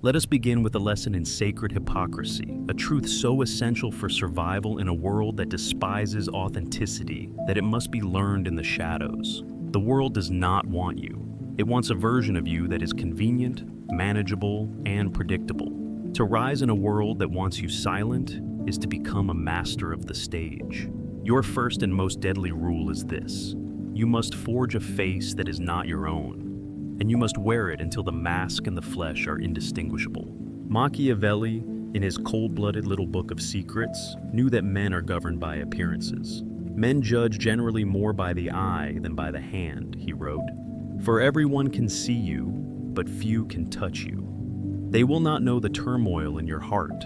Let us begin with a lesson in sacred hypocrisy, a truth so essential for survival in a world that despises authenticity that it must be learned in the shadows. The world does not want you. It wants a version of you that is convenient, manageable, and predictable. To rise in a world that wants you silent is to become a master of the stage. Your first and most deadly rule is this: you must forge a face that is not your own, and you must wear it until the mask and the flesh are indistinguishable. Machiavelli, in his cold-blooded little book of secrets, knew that men are governed by appearances. Men judge generally more by the eye than by the hand, he wrote. For everyone can see you, but few can touch you. They will not know the turmoil in your heart,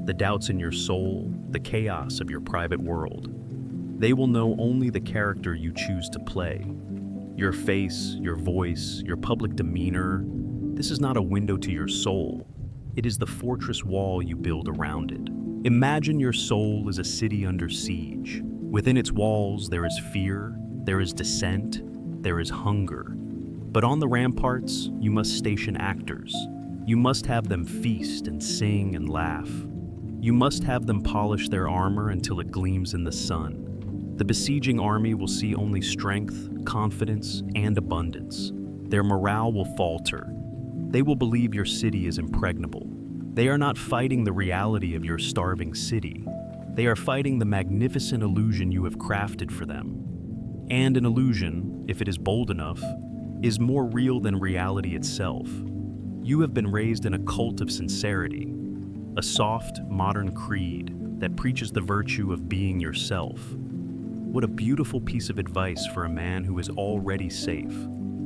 the doubts in your soul, the chaos of your private world. They will know only the character you choose to play. Your face, your voice, your public demeanor, this is not a window to your soul. It is the fortress wall you build around it. Imagine your soul as a city under siege. Within its walls, there is fear, there is dissent, there is hunger. But on the ramparts, you must station actors. You must have them feast and sing and laugh. You must have them polish their armor until it gleams in the sun. The besieging army will see only strength, confidence, and abundance. Their morale will falter. They will believe your city is impregnable. They are not fighting the reality of your starving city. They are fighting the magnificent illusion you have crafted for them. And an illusion, if it is bold enough, is more real than reality itself. You have been raised in a cult of sincerity, a soft, modern creed that preaches the virtue of being yourself. What a beautiful piece of advice for a man who is already safe,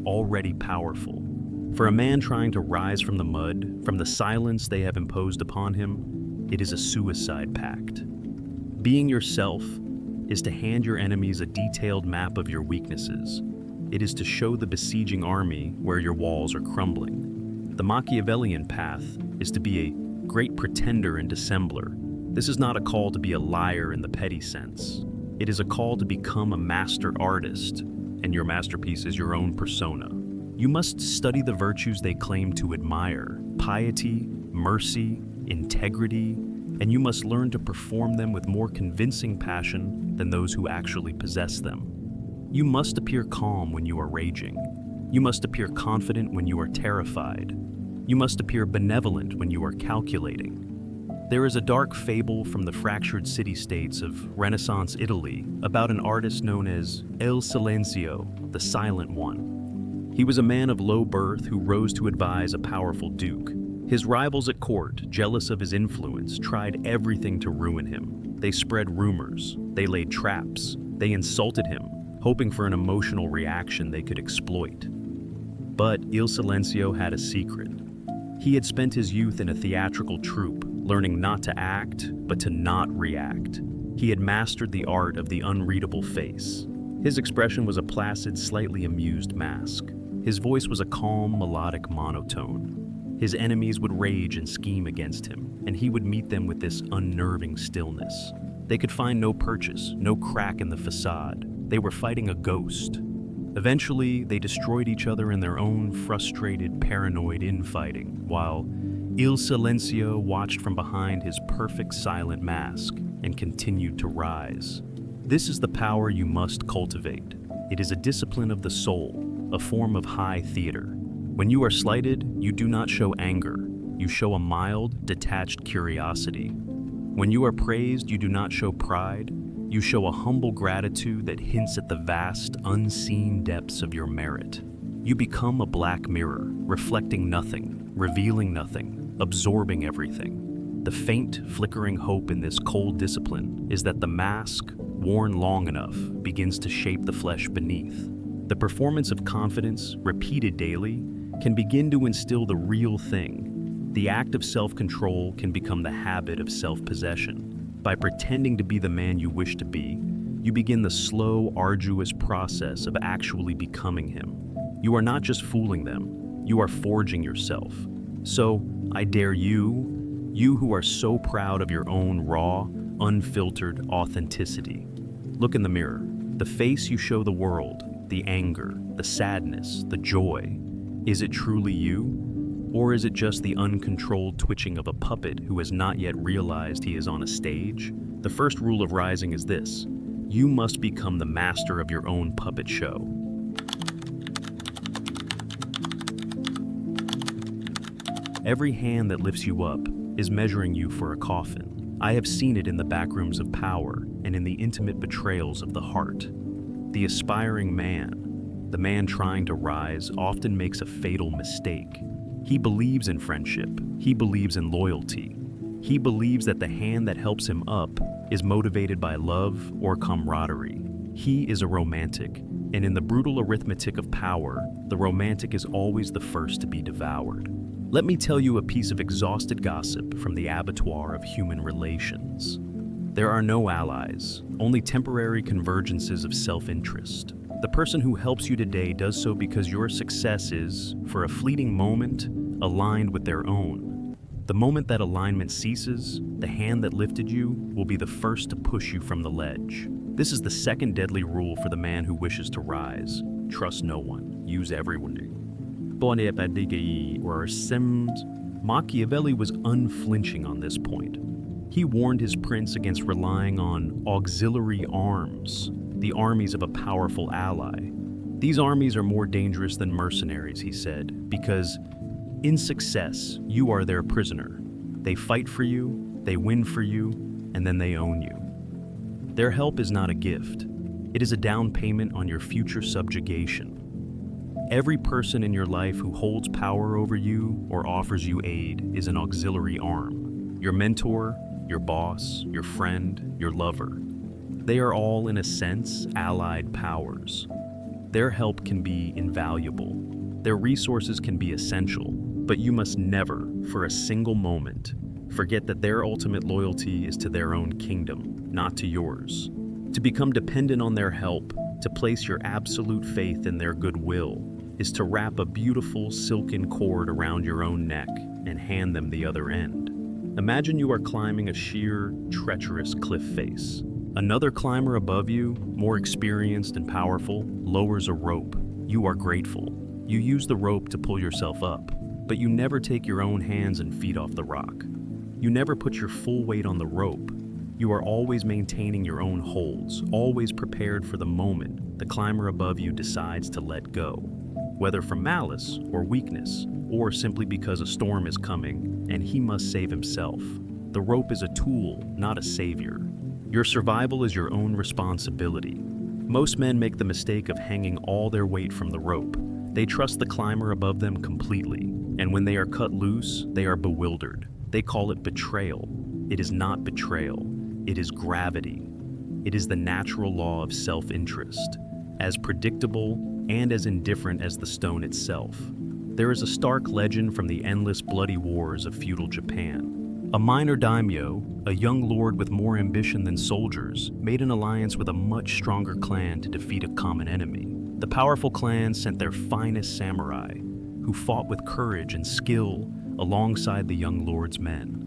already powerful. For a man trying to rise from the mud, from the silence they have imposed upon him, it is a suicide pact. Being yourself is to hand your enemies a detailed map of your weaknesses. It is to show the besieging army where your walls are crumbling. The Machiavellian path is to be a great pretender and dissembler. This is not a call to be a liar in the petty sense. It is a call to become a master artist, and your masterpiece is your own persona. You must study the virtues they claim to admire: piety, mercy, integrity, and you must learn to perform them with more convincing passion than those who actually possess them. You must appear calm when you are raging. You must appear confident when you are terrified. You must appear benevolent when you are calculating. There is a dark fable from the fractured city-states of Renaissance Italy about an artist known as Il Silenzio, the Silent One. He was a man of low birth who rose to advise a powerful duke. His rivals at court, jealous of his influence, tried everything to ruin him. They spread rumors, they laid traps, they insulted him, hoping for an emotional reaction they could exploit. But Il Silenzio had a secret. He had spent his youth in a theatrical troupe, learning not to act, but to not react. He had mastered the art of the unreadable face. His expression was a placid, slightly amused mask. His voice was a calm, melodic monotone. His enemies would rage and scheme against him, and he would meet them with this unnerving stillness. They could find no purchase, no crack in the facade. They were fighting a ghost. Eventually, they destroyed each other in their own frustrated, paranoid infighting, while Il Silenzio watched from behind his perfect silent mask and continued to rise. This is the power you must cultivate. It is a discipline of the soul, a form of high theater. When you are slighted, you do not show anger. You show a mild, detached curiosity. When you are praised, you do not show pride. You show a humble gratitude that hints at the vast, unseen depths of your merit. You become a black mirror, reflecting nothing, revealing nothing, absorbing everything. The faint, flickering hope in this cold discipline is that the mask, worn long enough, begins to shape the flesh beneath. The performance of confidence, repeated daily, can begin to instill the real thing. The act of self-control can become the habit of self-possession. By pretending to be the man you wish to be, you begin the slow, arduous process of actually becoming him. You are not just fooling them, you are forging yourself. So, I dare you, you who are so proud of your own raw, unfiltered authenticity. Look in the mirror. The face you show the world, the anger, the sadness, the joy, is it truly you? Or is it just the uncontrolled twitching of a puppet who has not yet realized he is on a stage? The first rule of rising is this: you must become the master of your own puppet show. Every hand that lifts you up is measuring you for a coffin. I have seen it in the backrooms of power and in the intimate betrayals of the heart. The aspiring man, the man trying to rise, often makes a fatal mistake. He believes in friendship. He believes in loyalty. He believes that the hand that helps him up is motivated by love or camaraderie. He is a romantic, and in the brutal arithmetic of power, the romantic is always the first to be devoured. Let me tell you a piece of exhausted gossip from the abattoir of human relations. There are no allies, only temporary convergences of self-interest. The person who helps you today does so because your success is, for a fleeting moment, aligned with their own. The moment that alignment ceases, the hand that lifted you will be the first to push you from the ledge. This is the second deadly rule for the man who wishes to rise. Trust no one. Use everyone. Machiavelli was unflinching on this point. He warned his prince against relying on auxiliary arms, the armies of a powerful ally. These armies are more dangerous than mercenaries, he said, because in success, you are their prisoner. They fight for you, they win for you, and then they own you. Their help is not a gift. It is a down payment on your future subjugation. Every person in your life who holds power over you or offers you aid is an auxiliary arm. Your mentor, your boss, your friend, your lover. They are all, in a sense, allied powers. Their help can be invaluable. Their resources can be essential, but you must never, for a single moment, forget that their ultimate loyalty is to their own kingdom, not to yours. To become dependent on their help, to place your absolute faith in their goodwill, is to wrap a beautiful silken cord around your own neck and hand them the other end. Imagine you are climbing a sheer, treacherous cliff face. Another climber above you, more experienced and powerful, lowers a rope. You are grateful. You use the rope to pull yourself up, but you never take your own hands and feet off the rock. You never put your full weight on the rope. You are always maintaining your own holds, always prepared for the moment the climber above you decides to let go, whether from malice or weakness, or simply because a storm is coming and he must save himself. The rope is a tool, not a savior. Your survival is your own responsibility. Most men make the mistake of hanging all their weight from the rope. They trust the climber above them completely, and when they are cut loose, they are bewildered. They call it betrayal. It is not betrayal. It is gravity. It is the natural law of self-interest, as predictable and as indifferent as the stone itself. There is a stark legend from the endless bloody wars of feudal Japan. A minor daimyo, a young lord with more ambition than soldiers, made an alliance with a much stronger clan to defeat a common enemy. The powerful clan sent their finest samurai, who fought with courage and skill alongside the young lord's men.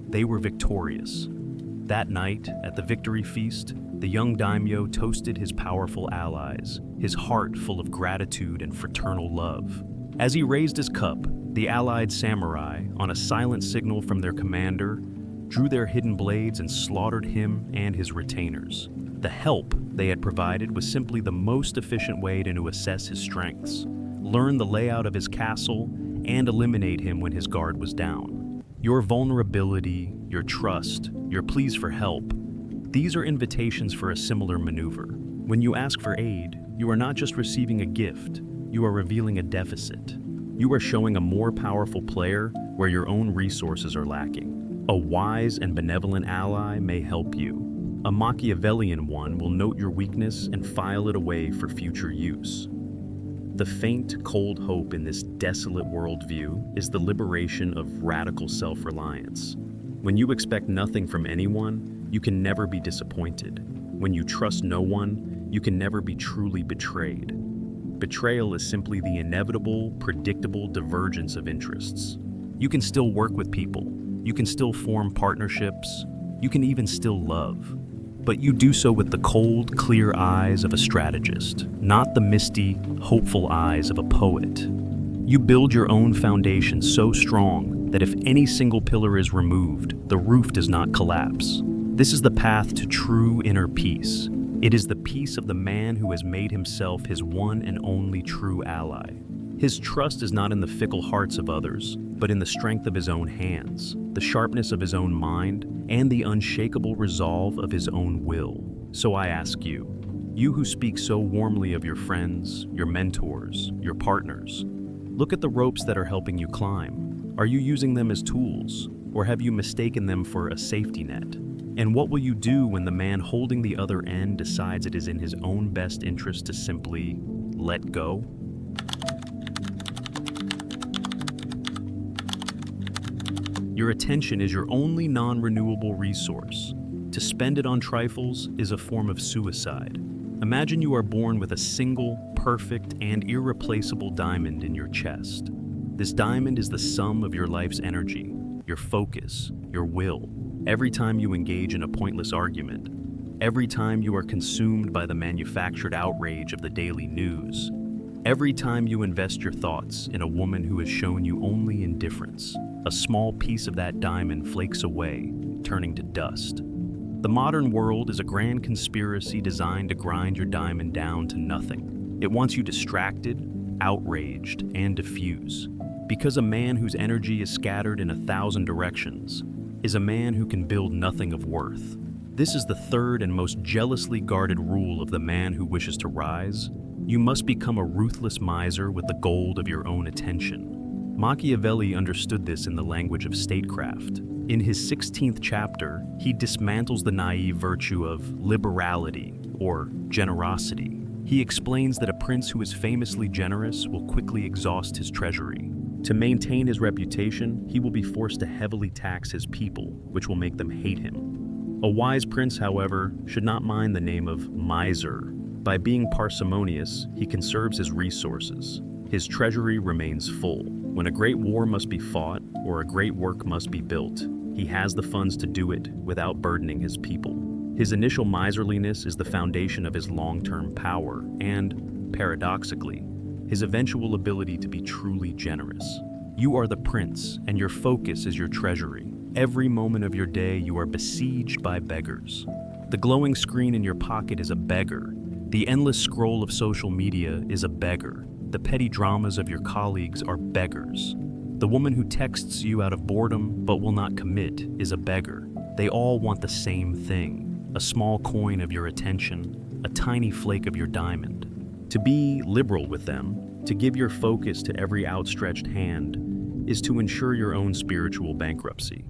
They were victorious. That night, at the victory feast, the young daimyo toasted his powerful allies, his heart full of gratitude and fraternal love. As he raised his cup, the allied samurai, on a silent signal from their commander, drew their hidden blades and slaughtered him and his retainers. The help they had provided was simply the most efficient way to assess his strengths, learn the layout of his castle, and eliminate him when his guard was down. Your vulnerability, your trust, your pleas for help, these are invitations for a similar maneuver. When you ask for aid, you are not just receiving a gift, you are revealing a deficit. You are showing a more powerful player where your own resources are lacking. A wise and benevolent ally may help you. A Machiavellian one will note your weakness and file it away for future use. The faint, cold hope in this desolate worldview is the liberation of radical self-reliance. When you expect nothing from anyone, you can never be disappointed. When you trust no one, you can never be truly betrayed. Betrayal is simply the inevitable, predictable divergence of interests. You can still work with people. You can still form partnerships. You can even still love. But you do so with the cold, clear eyes of a strategist, not the misty, hopeful eyes of a poet. You build your own foundation so strong that if any single pillar is removed, the roof does not collapse. This is the path to true inner peace. It is the peace of the man who has made himself his one and only true ally. His trust is not in the fickle hearts of others, but in the strength of his own hands, the sharpness of his own mind, and the unshakable resolve of his own will. So I ask you who speak so warmly of your friends, your mentors, your partners, look at the ropes that are helping you climb. Are you using them as tools, or have you mistaken them for a safety net? And what will you do when the man holding the other end decides it is in his own best interest to simply let go? Your attention is your only non-renewable resource. To spend it on trifles is a form of suicide. Imagine you are born with a single, perfect, and irreplaceable diamond in your chest. This diamond is the sum of your life's energy, your focus, your will. Every time you engage in a pointless argument, every time you are consumed by the manufactured outrage of the daily news, every time you invest your thoughts in a woman who has shown you only indifference, a small piece of that diamond flakes away, turning to dust. The modern world is a grand conspiracy designed to grind your diamond down to nothing. It wants you distracted, outraged, and diffuse. Because a man whose energy is scattered in 1,000 directions is a man who can build nothing of worth. This is the third and most jealously guarded rule of the man who wishes to rise. You must become a ruthless miser with the gold of your own attention. Machiavelli understood this in the language of statecraft. In his 16th chapter, he dismantles the naive virtue of liberality or generosity. He explains that a prince who is famously generous will quickly exhaust his treasury. To maintain his reputation, he will be forced to heavily tax his people, which will make them hate him. A wise prince, however, should not mind the name of miser. By being parsimonious, he conserves his resources. His treasury remains full. When a great war must be fought or a great work must be built, he has the funds to do it without burdening his people. His initial miserliness is the foundation of his long-term power and, paradoxically, his eventual ability to be truly generous. You are the prince, and your focus is your treasury. Every moment of your day you are besieged by beggars. The glowing screen in your pocket is a beggar. The endless scroll of social media is a beggar. The petty dramas of your colleagues are beggars. The woman who texts you out of boredom but will not commit is a beggar. They all want the same thing, a small coin of your attention, a tiny flake of your diamond. To be liberal with them, to give your focus to every outstretched hand, is to ensure your own spiritual bankruptcy.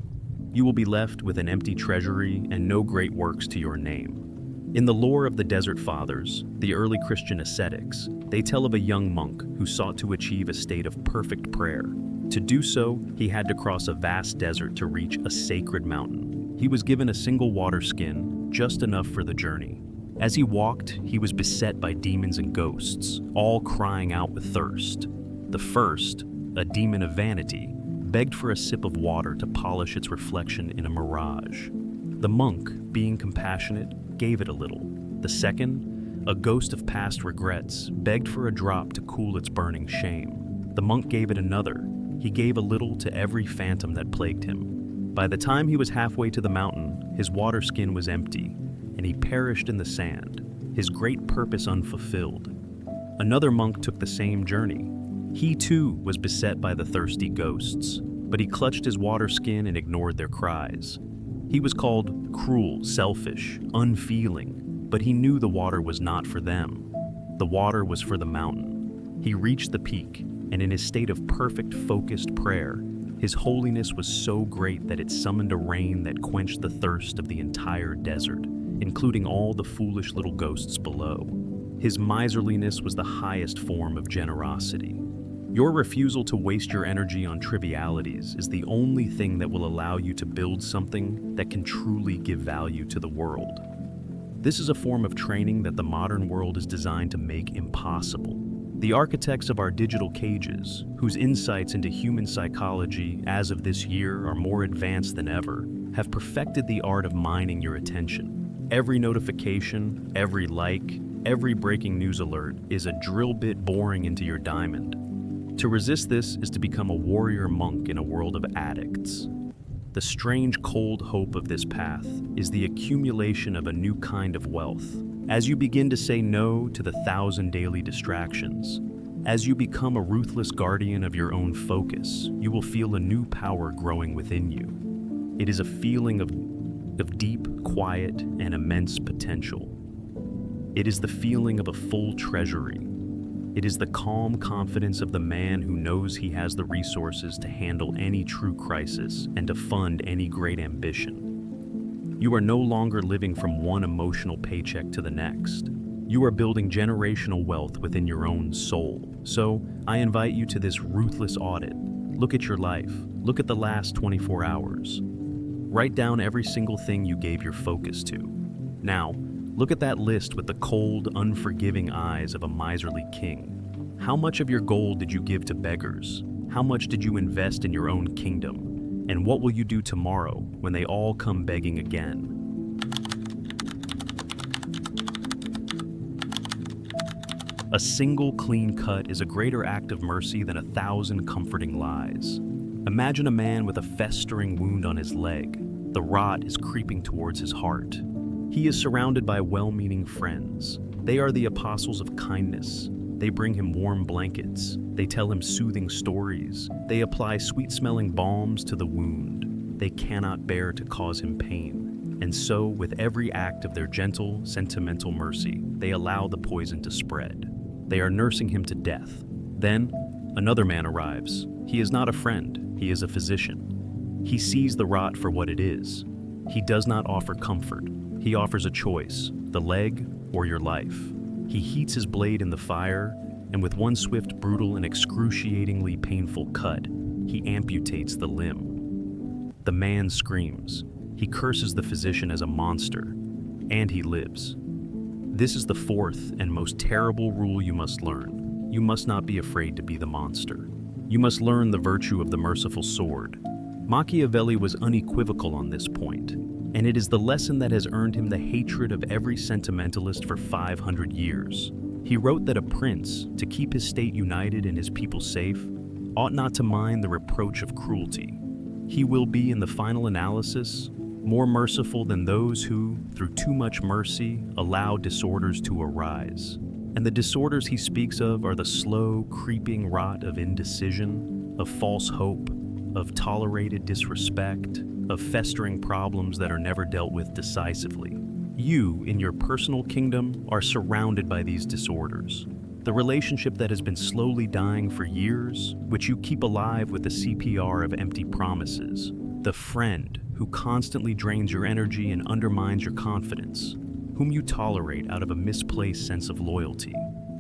You will be left with an empty treasury and no great works to your name. In the lore of the Desert Fathers, the early Christian ascetics, they tell of a young monk who sought to achieve a state of perfect prayer. To do so, he had to cross a vast desert to reach a sacred mountain. He was given a single water skin, just enough for the journey. As he walked, he was beset by demons and ghosts, all crying out with thirst. The first, a demon of vanity, begged for a sip of water to polish its reflection in a mirage. The monk, being compassionate, gave it a little. The second, a ghost of past regrets, begged for a drop to cool its burning shame. The monk gave it another. He gave a little to every phantom that plagued him. By the time he was halfway to the mountain, his water skin was empty, and he perished in the sand, his great purpose unfulfilled. Another monk took the same journey. He too was beset by the thirsty ghosts, but he clutched his water skin and ignored their cries. He was called cruel, selfish, unfeeling, but he knew the water was not for them. The water was for the mountain. He reached the peak, and in his state of perfect, focused prayer, his holiness was so great that it summoned a rain that quenched the thirst of the entire desert, including all the foolish little ghosts below. His miserliness was the highest form of generosity. Your refusal to waste your energy on trivialities is the only thing that will allow you to build something that can truly give value to the world. This is a form of training that the modern world is designed to make impossible. The architects of our digital cages, whose insights into human psychology as of this year are more advanced than ever, have perfected the art of mining your attention. Every notification, every like, every breaking news alert is a drill bit boring into your diamond. To resist this is to become a warrior monk in a world of addicts. The strange, cold hope of this path is the accumulation of a new kind of wealth. As you begin to say no to the 1,000 daily distractions, as you become a ruthless guardian of your own focus, you will feel a new power growing within you. It is a feeling of deep, quiet, and immense potential. It is the feeling of a full treasury. It is the calm confidence of the man who knows he has the resources to handle any true crisis and to fund any great ambition. You are no longer living from one emotional paycheck to the next. You are building generational wealth within your own soul. So, I invite you to this ruthless audit. Look at your life. Look at the last 24 hours. Write down every single thing you gave your focus to. Now, look at that list with the cold, unforgiving eyes of a miserly king. How much of your gold did you give to beggars? How much did you invest in your own kingdom? And what will you do tomorrow when they all come begging again? A single clean cut is a greater act of mercy than 1,000 comforting lies. Imagine a man with a festering wound on his leg. The rot is creeping towards his heart. He is surrounded by well-meaning friends. They are the apostles of kindness. They bring him warm blankets. They tell him soothing stories. They apply sweet-smelling balms to the wound. They cannot bear to cause him pain. And so, with every act of their gentle, sentimental mercy, they allow the poison to spread. They are nursing him to death. Then, another man arrives. He is not a friend. He is a physician. He sees the rot for what it is. He does not offer comfort. He offers a choice, the leg or your life. He heats his blade in the fire, and with one swift, brutal, and excruciatingly painful cut, he amputates the limb. The man screams. He curses the physician as a monster, and he lives. This is the fourth and most terrible rule you must learn. You must not be afraid to be the monster. You must learn the virtue of the merciful sword. Machiavelli was unequivocal on this point, and it is the lesson that has earned him the hatred of every sentimentalist for 500 years. He wrote that a prince, to keep his state united and his people safe, ought not to mind the reproach of cruelty. He will be, in the final analysis, more merciful than those who, through too much mercy, allow disorders to arise. And the disorders he speaks of are the slow, creeping rot of indecision, of false hope, of tolerated disrespect, of festering problems that are never dealt with decisively. You, in your personal kingdom, are surrounded by these disorders. The relationship that has been slowly dying for years, which you keep alive with the CPR of empty promises. The friend who constantly drains your energy and undermines your confidence, whom you tolerate out of a misplaced sense of loyalty.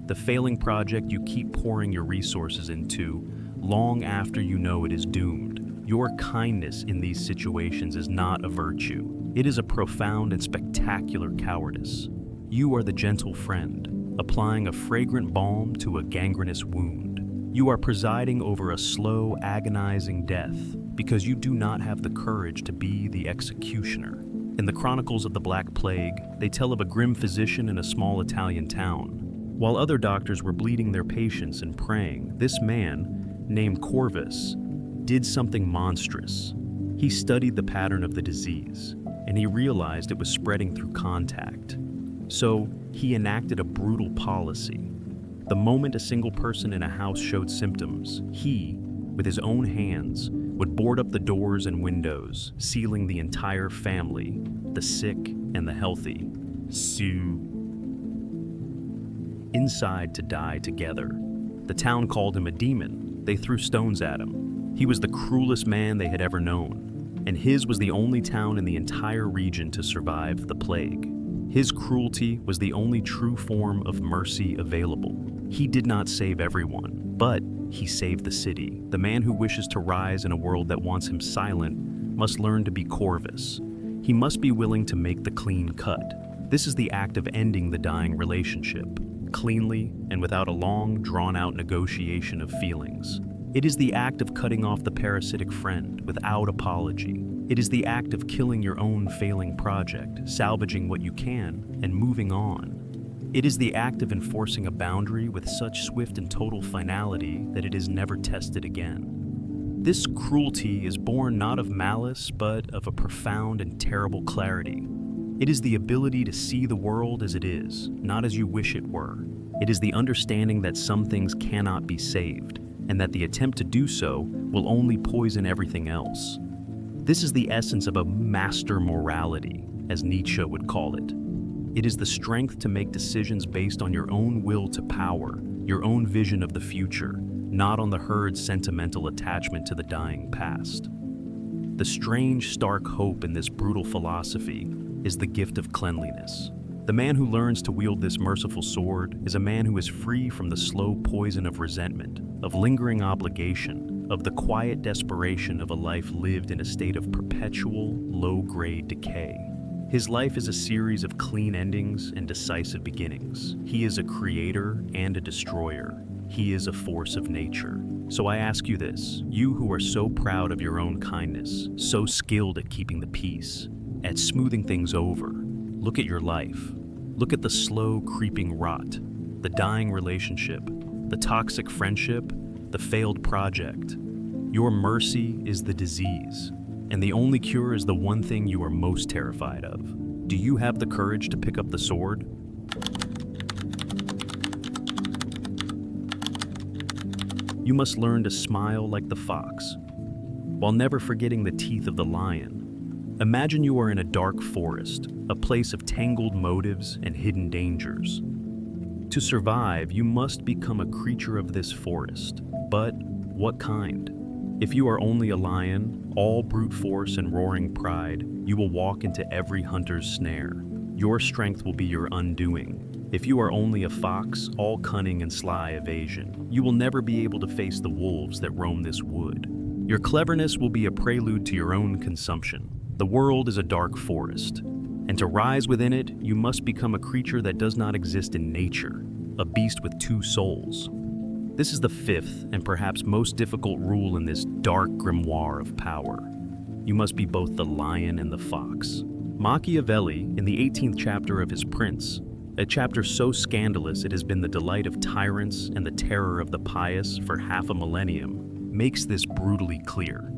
The failing project you keep pouring your resources into long after you know it is doomed. Your kindness in these situations is not a virtue. It is a profound and spectacular cowardice. You are the gentle friend, applying a fragrant balm to a gangrenous wound. You are presiding over a slow, agonizing death because you do not have the courage to be the executioner. In the Chronicles of the Black Plague, they tell of a grim physician in a small Italian town. While other doctors were bleeding their patients and praying, this man, named Corvus, did something monstrous. He studied the pattern of the disease, and he realized it was spreading through contact. So, he enacted a brutal policy. The moment a single person in a house showed symptoms, he, with his own hands, would board up the doors and windows, sealing the entire family, the sick and the healthy, inside to die together. The town called him a demon. They threw stones at him. He was the cruelest man they had ever known, and his was the only town in the entire region to survive the plague. His cruelty was the only true form of mercy available. He did not save everyone, but he saved the city. The man who wishes to rise in a world that wants him silent must learn to be Corvus. He must be willing to make the clean cut. This is the act of ending the dying relationship, cleanly and without a long, drawn-out negotiation of feelings. It is the act of cutting off the parasitic friend without apology. It is the act of killing your own failing project, salvaging what you can, and moving on. It is the act of enforcing a boundary with such swift and total finality that it is never tested again. This cruelty is born not of malice, but of a profound and terrible clarity. It is the ability to see the world as it is, not as you wish it were. It is the understanding that some things cannot be saved, and that the attempt to do so will only poison everything else. This is the essence of a master morality, as Nietzsche would call it. It is the strength to make decisions based on your own will to power, your own vision of the future, not on the herd's sentimental attachment to the dying past. The strange, stark hope in this brutal philosophy is the gift of cleanliness. The man who learns to wield this merciful sword is a man who is free from the slow poison of resentment, of lingering obligation, of the quiet desperation of a life lived in a state of perpetual, low-grade decay. His life is a series of clean endings and decisive beginnings. He is a creator and a destroyer. He is a force of nature. So I ask you this, you who are so proud of your own kindness, so skilled at keeping the peace, at smoothing things over, look at your life. Look at the slow, creeping rot, the dying relationship, the toxic friendship, the failed project. Your mercy is the disease, and the only cure is the one thing you are most terrified of. Do you have the courage to pick up the sword? You must learn to smile like the fox, while never forgetting the teeth of the lion. Imagine you are in a dark forest, a place of tangled motives and hidden dangers. To survive, you must become a creature of this forest. But what kind? If you are only a lion, all brute force and roaring pride, you will walk into every hunter's snare. Your strength will be your undoing. If you are only a fox, all cunning and sly evasion, you will never be able to face the wolves that roam this wood. Your cleverness will be a prelude to your own consumption. The world is a dark forest, and to rise within it, you must become a creature that does not exist in nature, a beast with two souls. This is the fifth and perhaps most difficult rule in this dark grimoire of power. You must be both the lion and the fox. Machiavelli, in the 18th chapter of his Prince, a chapter so scandalous it has been the delight of tyrants and the terror of the pious for half a millennium, makes this brutally clear.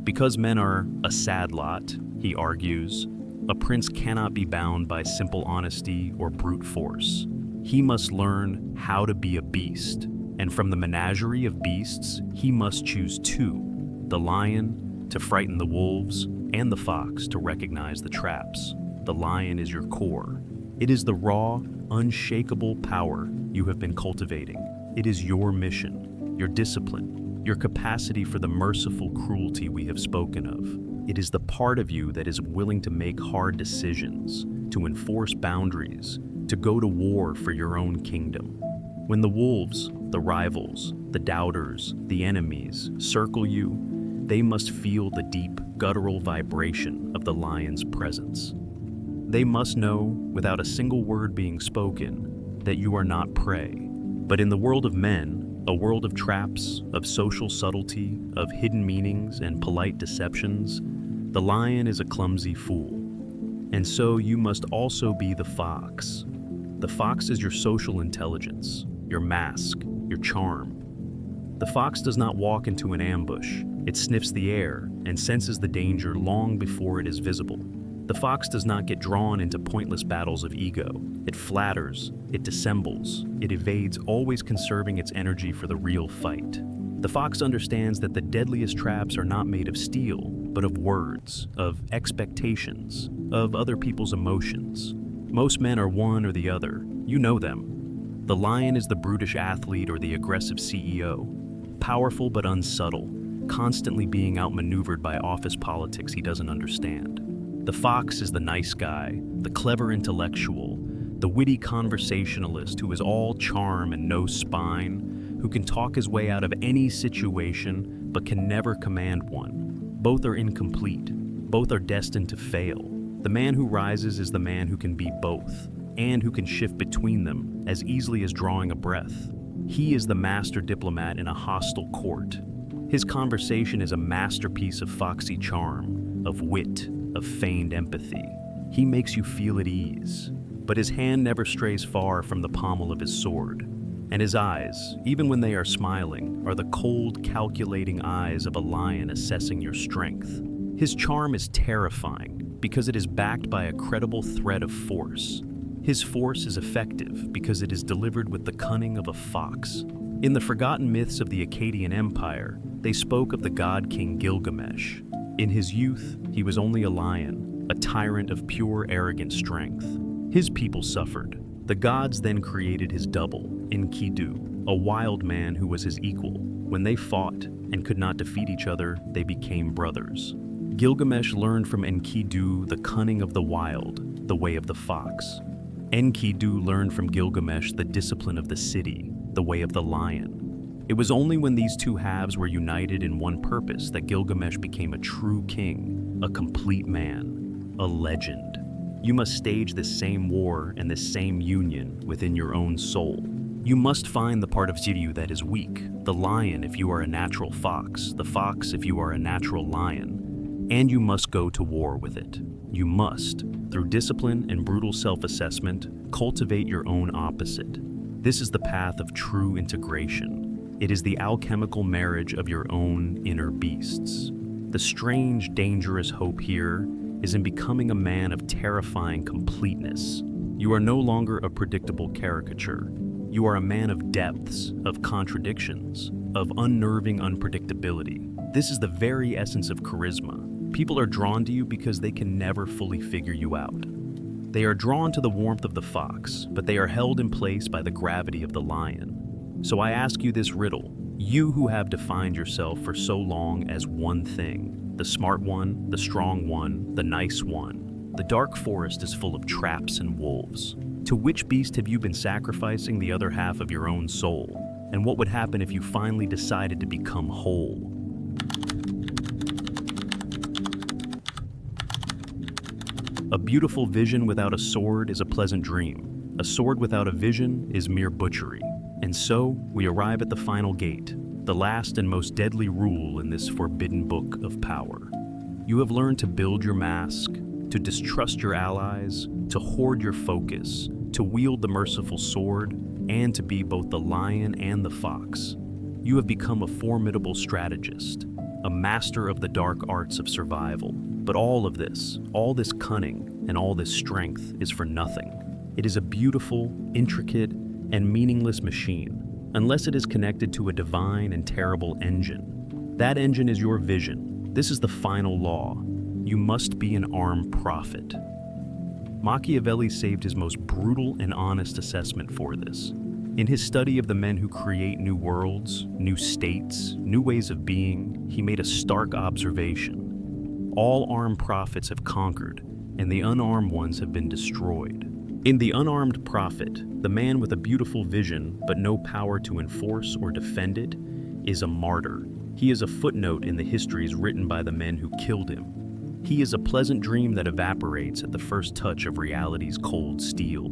Because men are a sad lot, he argues, a prince cannot be bound by simple honesty or brute force. He must learn how to be a beast, and from the menagerie of beasts, he must choose two, the lion to frighten the wolves, and the fox to recognize the traps. The lion is your core. It is the raw, unshakable power you have been cultivating. It is your mission, your discipline, your capacity for the merciful cruelty we have spoken of. It is the part of you that is willing to make hard decisions, to enforce boundaries, to go to war for your own kingdom. When the wolves, the rivals, the doubters, the enemies circle you, they must feel the deep, guttural vibration of the lion's presence. They must know, without a single word being spoken, that you are not prey. But in the world of men, a world of traps, of social subtlety, of hidden meanings and polite deceptions, the lion is a clumsy fool. And so you must also be the fox. The fox is your social intelligence, your mask, your charm. The fox does not walk into an ambush. It sniffs the air and senses the danger long before it is visible. The fox does not get drawn into pointless battles of ego. It flatters, it dissembles, it evades, always conserving its energy for the real fight. The fox understands that the deadliest traps are not made of steel, but of words, of expectations, of other people's emotions. Most men are one or the other. You know them. The lion is the brutish athlete or the aggressive CEO, powerful but unsubtle, constantly being outmaneuvered by office politics he doesn't understand. The fox is the nice guy, the clever intellectual, the witty conversationalist who is all charm and no spine, who can talk his way out of any situation but can never command one. Both are incomplete. Both are destined to fail. The man who rises is the man who can be both, and who can shift between them as easily as drawing a breath. He is the master diplomat in a hostile court. His conversation is a masterpiece of foxy charm, of wit, of feigned empathy. He makes you feel at ease. but his hand never strays far from the pommel of his sword. And his eyes, even when they are smiling, are the cold, calculating eyes of a lion assessing your strength. His charm is terrifying because it is backed by a credible thread of force. His force is effective because it is delivered with the cunning of a fox. In the forgotten myths of the Akkadian Empire, they spoke of the god king Gilgamesh. In his youth, he was only a lion, a tyrant of pure, arrogant strength. His people suffered. The gods then created his double, Enkidu, a wild man who was his equal. When they fought and could not defeat each other, they became brothers. Gilgamesh learned from Enkidu the cunning of the wild, the way of the fox. Enkidu learned from Gilgamesh the discipline of the city, the way of the lion. It was only when these two halves were united in one purpose that Gilgamesh became a true king, a complete man, a legend. You must stage this same war and this same union within your own soul. You must find the part of you that is weak, the lion if you are a natural fox, the fox if you are a natural lion, and you must go to war with it. You must, through discipline and brutal self-assessment, cultivate your own opposite. This is the path of true integration. It is the alchemical marriage of your own inner beasts. The strange, dangerous hope here is in becoming a man of terrifying completeness. You are no longer a predictable caricature. You are a man of depths, of contradictions, of unnerving unpredictability. This is the very essence of charisma. People are drawn to you because they can never fully figure you out. They are drawn to the warmth of the fox, but they are held in place by the gravity of the lion. So I ask you this riddle, you who have defined yourself for so long as one thing, the smart one, the strong one, the nice one. The dark forest is full of traps and wolves. To which beast have you been sacrificing the other half of your own soul? And what would happen if you finally decided to become whole? A beautiful vision without a sword is a pleasant dream. A sword without a vision is mere butchery. And so, we arrive at the final gate, the last and most deadly rule in this forbidden book of power. You have learned to build your mask, to distrust your allies, to hoard your focus, to wield the merciful sword, and to be both the lion and the fox. You have become a formidable strategist, a master of the dark arts of survival. But all of this, all this cunning, and all this strength is for nothing. It is a beautiful, intricate, and meaningless machine, unless it is connected to a divine and terrible engine. That engine is your vision. This is the final law. You must be an armed prophet. Machiavelli saved his most brutal and honest assessment for this. In his study of the men who create new worlds, new states, new ways of being, he made a stark observation. All armed prophets have conquered, and the unarmed ones have been destroyed. In the unarmed prophet, the man with a beautiful vision but no power to enforce or defend it is a martyr. He is a footnote in the histories written by the men who killed him. He is a pleasant dream that evaporates at the first touch of reality's cold steel.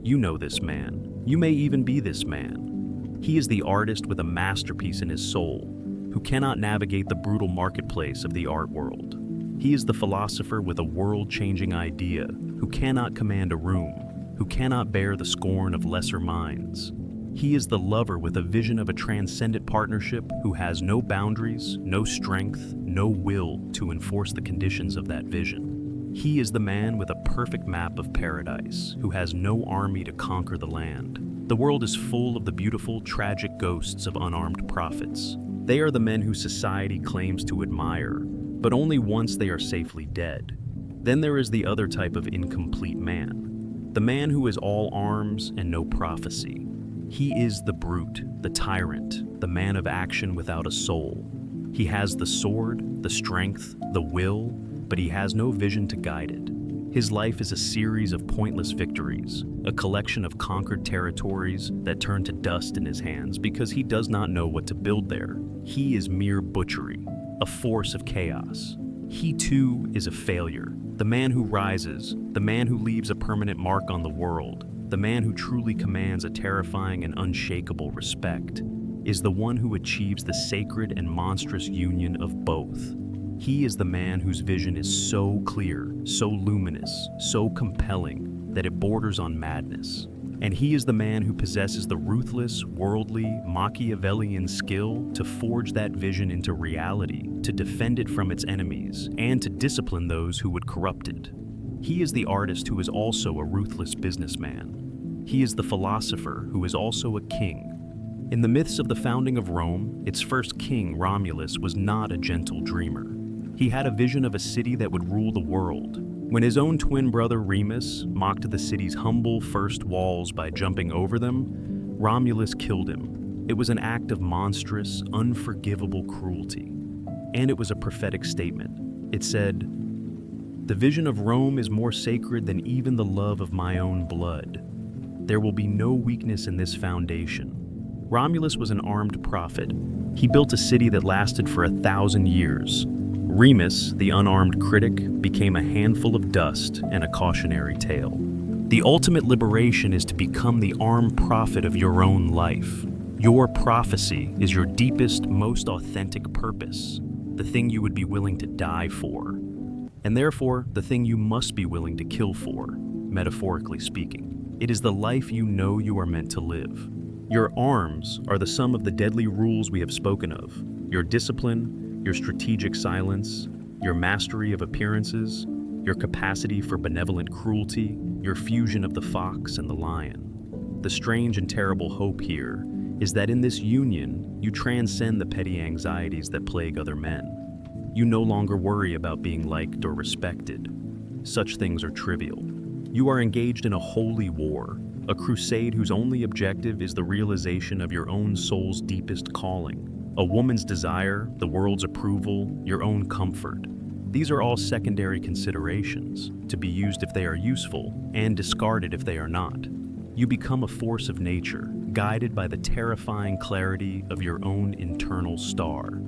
You know this man. You may even be this man. He is the artist with a masterpiece in his soul, who cannot navigate the brutal marketplace of the art world. He is the philosopher with a world-changing idea, who cannot command a room, who cannot bear the scorn of lesser minds. He is the lover with a vision of a transcendent partnership who has no boundaries, no strength, no will to enforce the conditions of that vision. He is the man with a perfect map of paradise, who has no army to conquer the land. The world is full of the beautiful, tragic ghosts of unarmed prophets. They are the men who society claims to admire, but only once they are safely dead. Then there is the other type of incomplete man, the man who is all arms and no prophecy. He is the brute, the tyrant, the man of action without a soul. He has the sword, the strength, the will, but he has no vision to guide it. His life is a series of pointless victories, a collection of conquered territories that turn to dust in his hands because he does not know what to build there. He is mere butchery, a force of chaos. He too is a failure. The man who rises, the man who leaves a permanent mark on the world, the man who truly commands a terrifying and unshakable respect, is the one who achieves the sacred and monstrous union of both. He is the man whose vision is so clear, so luminous, so compelling, that it borders on madness. And he is the man who possesses the ruthless, worldly, Machiavellian skill to forge that vision into reality, to defend it from its enemies, and to discipline those who would corrupt it. He is the artist who is also a ruthless businessman. He is the philosopher who is also a king. In the myths of the founding of Rome, its first king, Romulus, was not a gentle dreamer. He had a vision of a city that would rule the world. When his own twin brother Remus mocked the city's humble first walls by jumping over them, Romulus killed him. It was an act of monstrous, unforgivable cruelty. And it was a prophetic statement. It said, "The vision of Rome is more sacred than even the love of my own blood. There will be no weakness in this foundation." Romulus was an armed prophet. He built a city that lasted for 1,000 years. Remus, the unarmed critic, became a handful of dust and a cautionary tale. The ultimate liberation is to become the armed prophet of your own life. Your prophecy is your deepest, most authentic purpose, the thing you would be willing to die for, and therefore the thing you must be willing to kill for, metaphorically speaking. It is the life you know you are meant to live. Your arms are the sum of the deadly rules we have spoken of: your discipline, your strategic silence, your mastery of appearances, your capacity for benevolent cruelty, your fusion of the fox and the lion. The strange and terrible hope here is that in this union, you transcend the petty anxieties that plague other men. You no longer worry about being liked or respected. Such things are trivial. You are engaged in a holy war, a crusade whose only objective is the realization of your own soul's deepest calling. A woman's desire, the world's approval, your own comfort. These are all secondary considerations, to be used if they are useful, and discarded if they are not. You become a force of nature, guided by the terrifying clarity of your own internal star.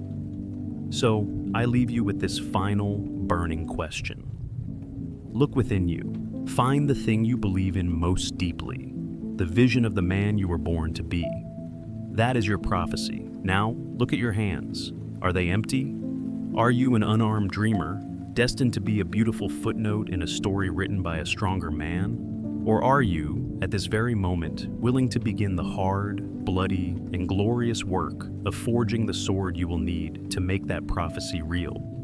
So, I leave you with this final, burning question. Look within you. Find the thing you believe in most deeply, the vision of the man you were born to be. That is your prophecy. Now, look at your hands. Are they empty? Are you an unarmed dreamer, destined to be a beautiful footnote in a story written by a stronger man? Or are you, at this very moment, willing to begin the hard, bloody, and glorious work of forging the sword you will need to make that prophecy real?